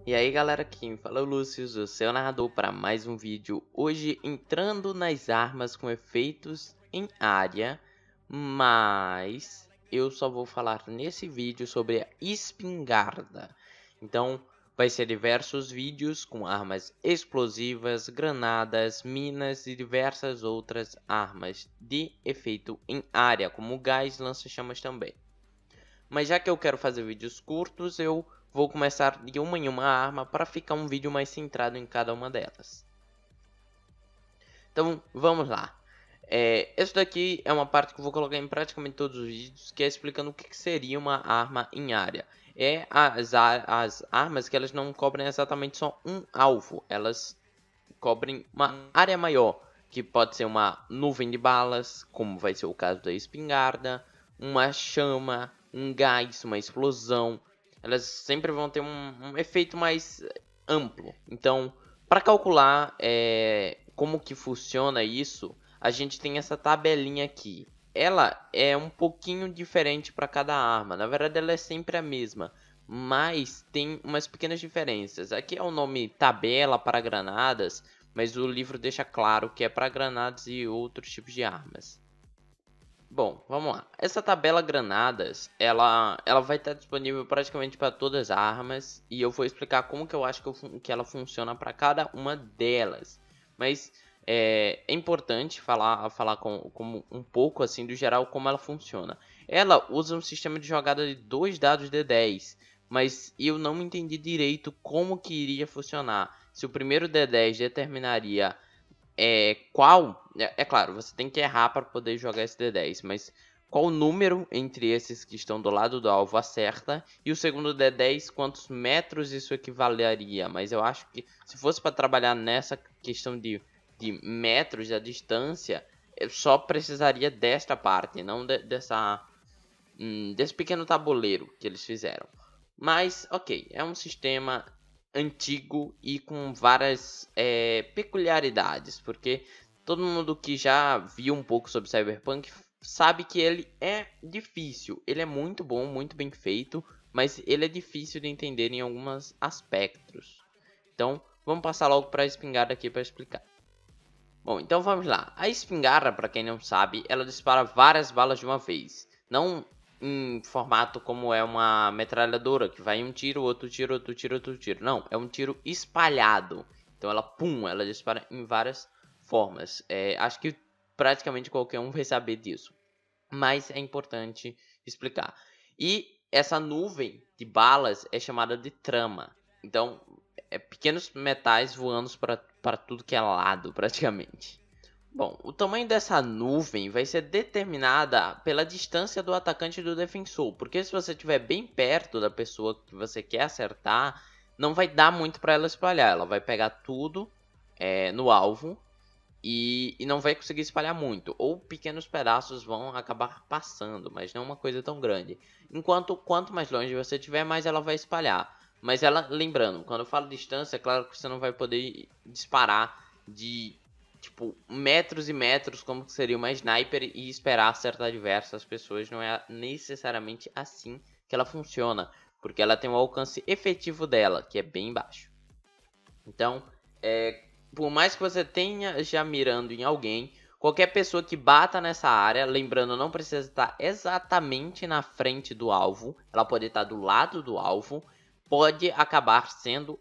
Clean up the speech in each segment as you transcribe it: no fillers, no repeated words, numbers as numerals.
E aí galera, quem fala é o Lúcio, o seu narrador para mais um vídeo. Hoje entrando nas armas com efeitos em área, mas eu só vou falar nesse vídeo sobre a espingarda. Então vai ser diversos vídeos com armas explosivas, granadas, minas e diversas outras armas de efeito em área, como gás, lança-chamas também. Mas já que eu quero fazer vídeos curtos, eu vou começar de uma em uma arma para ficar um vídeo mais centrado em cada uma delas. Então vamos lá. Essa daqui é uma parte que eu vou colocar em praticamente todos os vídeos, que é explicando o que seria uma arma em área. As armas que elas não cobrem exatamente só um alvo, elas cobrem uma área maior, que pode ser uma nuvem de balas, como vai ser o caso da espingarda, uma chama, um gás, uma explosão. Elas sempre vão ter um efeito mais amplo. Então, para calcular como que funciona isso, a gente tem essa tabelinha aqui. Ela é um pouquinho diferente para cada arma. Na verdade, ela é sempre a mesma, mas tem umas pequenas diferenças. Aqui é o nome tabela para granadas, mas o livro deixa claro que é para granadas e outros tipos de armas. Bom, vamos lá. Essa tabela granadas, ela vai estar disponível praticamente para todas as armas, e eu vou explicar como que eu acho que ela funciona para cada uma delas. Mas é importante falar como um pouco assim do geral como ela funciona. Ela usa um sistema de jogada de 2 dados de 10, mas eu não entendi direito como que iria funcionar. Se o primeiro D10 determinaria é claro, você tem que errar para poder jogar esse D10, mas qual número entre esses que estão do lado do alvo acerta, e o segundo D10, quantos metros isso equivaleria. Mas eu acho que se fosse para trabalhar nessa questão de metros da distância, eu só precisaria desta parte, não desse pequeno tabuleiro que eles fizeram. Mas, ok, é um sistema antigo e com várias peculiaridades, porque todo mundo que já viu um pouco sobre Cyberpunk sabe que ele é difícil. Ele é muito bom, muito bem feito, mas ele é difícil de entender em alguns aspectos. Então, vamos passar logo para a espingarda aqui para explicar. Bom, então vamos lá. A espingarda, para quem não sabe, ela dispara várias balas de uma vez. Não em formato como é uma metralhadora, que vai um tiro, outro tiro, outro tiro, outro tiro. Não, é um tiro espalhado. Então ela dispara em várias formas. Acho que praticamente qualquer um vai saber disso. Mas é importante explicar. E essa nuvem de balas é chamada de trama. Então, pequenos metais voando para tudo que é lado, praticamente. Bom, o tamanho dessa nuvem vai ser determinada pela distância do atacante e do defensor, porque se você estiver bem perto da pessoa que você quer acertar, não vai dar muito para ela espalhar. Ela vai pegar tudo no alvo e não vai conseguir espalhar muito, ou pequenos pedaços vão acabar passando, mas não uma coisa tão grande. Enquanto quanto mais longe você estiver, mais ela vai espalhar. Mas ela, lembrando, quando eu falo distância, é claro que você não vai poder disparar de tipo metros e metros como seria uma sniper e esperar acertar diversas pessoas. Não é necessariamente assim que ela funciona, porque ela tem um alcance efetivo dela, que é bem baixo. Então, por mais que você tenha já mirando em alguém, qualquer pessoa que bata nessa área, lembrando, não precisa estar exatamente na frente do alvo, ela pode estar do lado do alvo, pode acabar sendo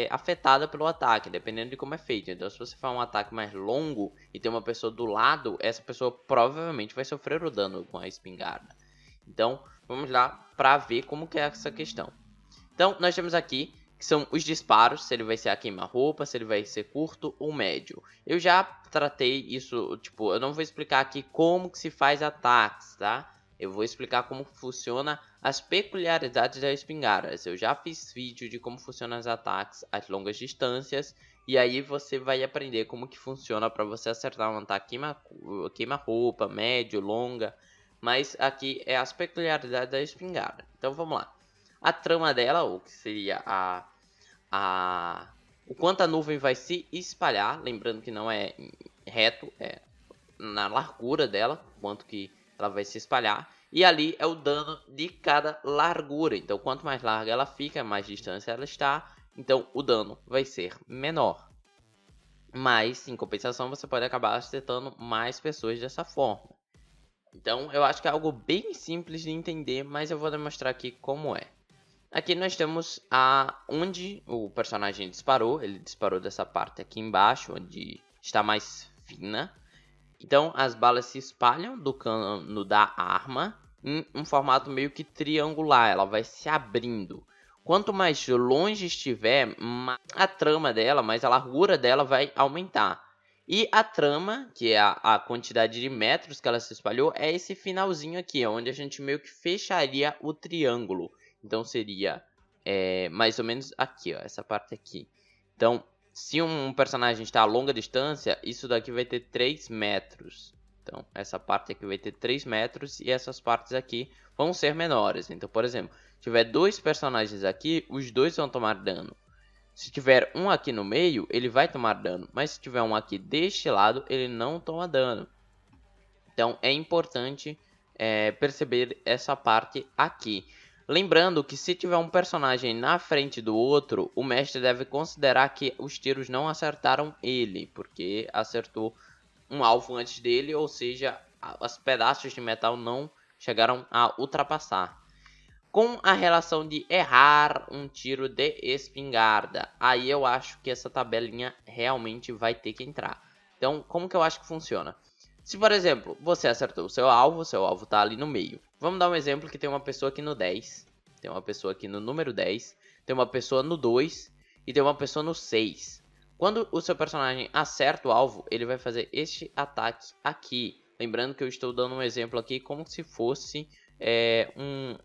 afetada pelo ataque, dependendo de como é feito. Então, se você for um ataque mais longo e tem uma pessoa do lado, essa pessoa provavelmente vai sofrer o dano com a espingarda. Então, vamos lá para ver como que é essa questão. Então, nós temos aqui que são os disparos, se ele vai ser a queima-roupa, se ele vai ser curto ou médio. Eu já tratei isso, tipo, eu não vou explicar aqui como que se faz ataques, tá? Eu vou explicar como funciona as peculiaridades da espingarda. Eu já fiz vídeo de como funcionam os ataques às longas distâncias, e aí você vai aprender como que funciona para você acertar um ataque queima-roupa, médio, longa. Mas aqui é as peculiaridades da espingarda. Então vamos lá. A trama dela, ou que seria o quanto a nuvem vai se espalhar, lembrando que não é reto, é na largura dela, quanto que ela vai se espalhar. E ali é o dano de cada largura. Então, quanto mais larga ela fica, mais distância ela está. Então, o dano vai ser menor. Mas, em compensação, você pode acabar acertando mais pessoas dessa forma. Então, eu acho que é algo bem simples de entender, mas eu vou demonstrar aqui como é. Aqui nós temos onde o personagem disparou. Ele disparou dessa parte aqui embaixo, onde está mais fina. Então, as balas se espalham do cano da arma em um formato meio que triangular. Ela vai se abrindo. Quanto mais longe estiver, mais a trama dela, mais a largura dela vai aumentar. E a trama, que é a quantidade de metros que ela se espalhou, é esse finalzinho aqui, onde a gente meio que fecharia o triângulo. Então seria mais ou menos aqui, ó, essa parte aqui. Então, se um personagem está a longa distância, isso daqui vai ter 3 metros. Então, essa parte aqui vai ter 3 metros e essas partes aqui vão ser menores. Então, por exemplo, se tiver 2 personagens aqui, os 2 vão tomar dano. Se tiver um aqui no meio, ele vai tomar dano. Mas se tiver um aqui deste lado, ele não toma dano. Então, é importante perceber essa parte aqui. Lembrando que se tiver um personagem na frente do outro, o mestre deve considerar que os tiros não acertaram ele, porque acertou um alvo antes dele, ou seja, os pedaços de metal não chegaram a ultrapassar. Com a relação de errar um tiro de espingarda, aí eu acho que essa tabelinha realmente vai ter que entrar. Então, como que eu acho que funciona? Se, por exemplo, você acertou o seu alvo tá ali no meio. Vamos dar um exemplo que tem uma pessoa aqui no 10, tem uma pessoa aqui no número 10, tem uma pessoa no 2 e tem uma pessoa no 6. Quando o seu personagem acerta o alvo, ele vai fazer este ataque aqui. Lembrando que eu estou dando um exemplo aqui como se fosse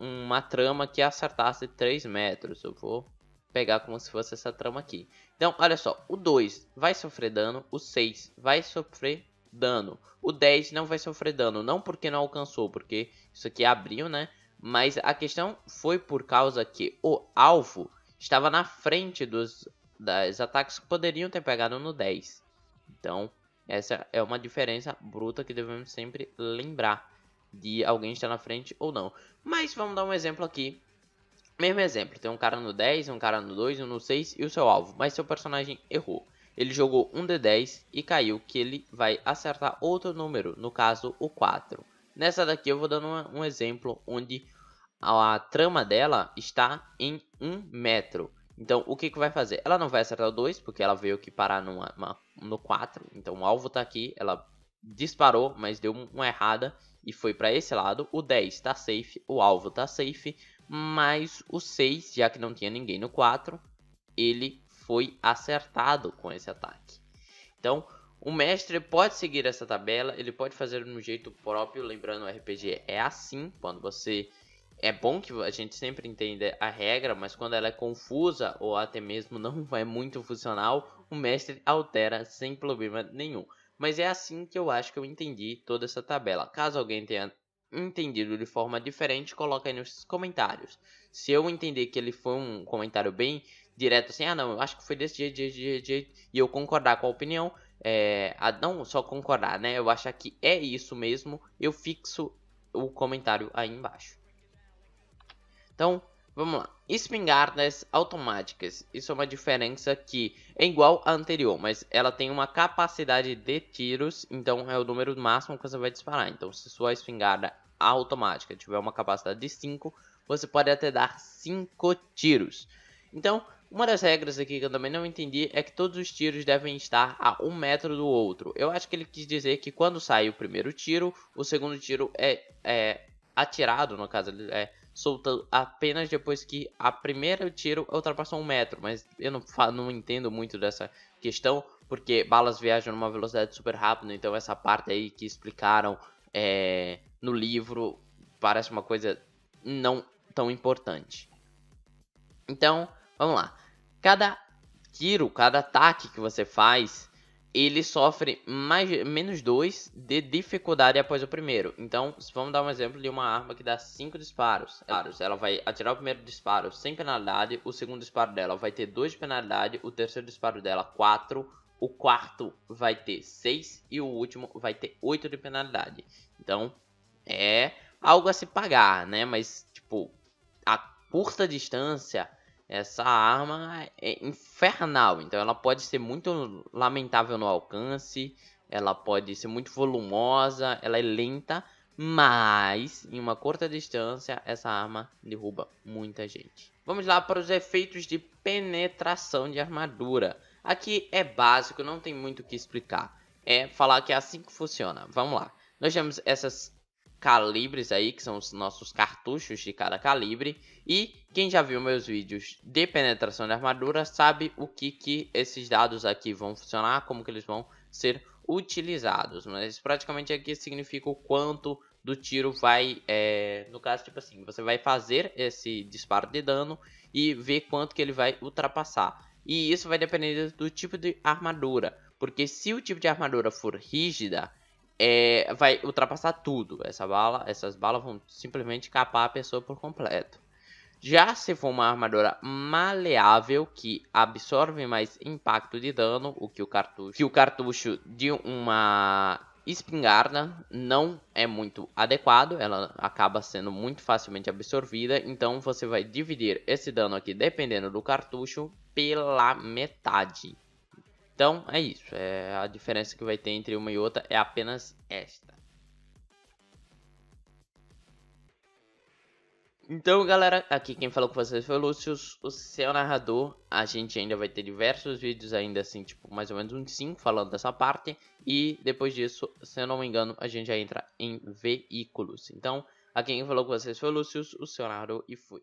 uma trama que acertasse 3 metros. Eu vou pegar como se fosse essa trama aqui. Então, olha só, o 2 vai sofrer dano, o 6 vai sofrer dano. O 10 não vai sofrer dano, não porque não alcançou, porque isso aqui abriu, né? Mas a questão foi por causa que o alvo estava na frente dos ataques que poderiam ter pegado no 10. Então, essa é uma diferença bruta que devemos sempre lembrar de alguém estar na frente ou não. Mas vamos dar um exemplo aqui. Mesmo exemplo, tem um cara no 10, um cara no 2, um no 6 e o seu alvo, mas seu personagem errou. Ele jogou um D10 e caiu que ele vai acertar outro número, no caso o 4. Nessa daqui eu vou dando um exemplo onde a trama dela está em 1 metro. Então o que vai fazer? Ela não vai acertar o 2, porque ela veio aqui parar no 4. Então o alvo está aqui, ela disparou, mas deu uma errada e foi para esse lado. O 10 está safe, o alvo está safe, mas o 6, já que não tinha ninguém no 4, ele foi acertado com esse ataque. Então, o mestre pode seguir essa tabela, ele pode fazer de um jeito próprio, lembrando o RPG é assim, quando você... É bom que a gente sempre entenda a regra, mas quando ela é confusa ou até mesmo não é muito funcional, o mestre altera sem problema nenhum. Mas é assim que eu acho que eu entendi toda essa tabela. Caso alguém tenha entendido de forma diferente, coloca aí nos comentários. Se eu entender que ele foi um comentário bem direto assim, não, eu acho que foi desse jeito, e eu concordar com a opinião, não só concordar, né, eu acho que é isso mesmo, eu fixo o comentário aí embaixo. Então, vamos lá. Espingardas automáticas. Isso é uma diferença que é igual à anterior, mas ela tem uma capacidade de tiros, então é o número máximo que você vai disparar. Então, se sua espingarda automática tiver uma capacidade de 5, você pode até dar 5 tiros. Então, uma das regras aqui que eu também não entendi é que todos os tiros devem estar a 1 metro do outro. Eu acho que ele quis dizer que quando sai o primeiro tiro, o segundo tiro é atirado, no caso, ele soltando apenas depois que a primeira tiro ultrapassou 1 metro. Mas eu não entendo muito dessa questão, porque balas viajam numa velocidade super rápida. Então essa parte aí que explicaram no livro parece uma coisa não tão importante. Então, vamos lá. Cada tiro, cada ataque que você faz, ele sofre menos 2 de dificuldade após o primeiro. Então, vamos dar um exemplo de uma arma que dá 5 disparos. Ela vai atirar o primeiro disparo sem penalidade, o segundo disparo dela vai ter 2 de penalidade, o terceiro disparo dela 4, o quarto vai ter 6 e o último vai ter 8 de penalidade. Então, algo a se pagar, né? Mas, tipo, a curta distância, essa arma é infernal. Então ela pode ser muito lamentável no alcance, ela pode ser muito volumosa, ela é lenta, mas em uma curta distância essa arma derruba muita gente. Vamos lá para os efeitos de penetração de armadura. Aqui é básico, não tem muito o que explicar. É falar que é assim que funciona. Vamos lá. Nós temos essas calibres aí, que são os nossos cartuchos de cada calibre. E quem já viu meus vídeos de penetração de armadura sabe o que esses dados aqui vão funcionar, como que eles vão ser utilizados. Mas praticamente aqui significa o quanto do tiro vai, no caso, tipo assim, você vai fazer esse disparo de dano e ver quanto que ele vai ultrapassar. E isso vai depender do tipo de armadura, porque se o tipo de armadura for rígida, vai ultrapassar tudo. Essas balas vão simplesmente capar a pessoa por completo. Já se for uma armadura maleável, que absorve mais impacto de dano, o cartucho de uma espingarda não é muito adequado, ela acaba sendo muito facilmente absorvida, então você vai dividir esse dano aqui, dependendo do cartucho, pela metade. Então é isso, a diferença que vai ter entre uma e outra é apenas esta. Então, galera, aqui quem falou com vocês foi o Lúcius, o seu narrador. A gente ainda vai ter diversos vídeos ainda assim, tipo, mais ou menos uns 5 falando dessa parte. E depois disso, se eu não me engano, a gente já entra em veículos. Então, aqui quem falou com vocês foi o Lúcius, o seu narrador, e fui.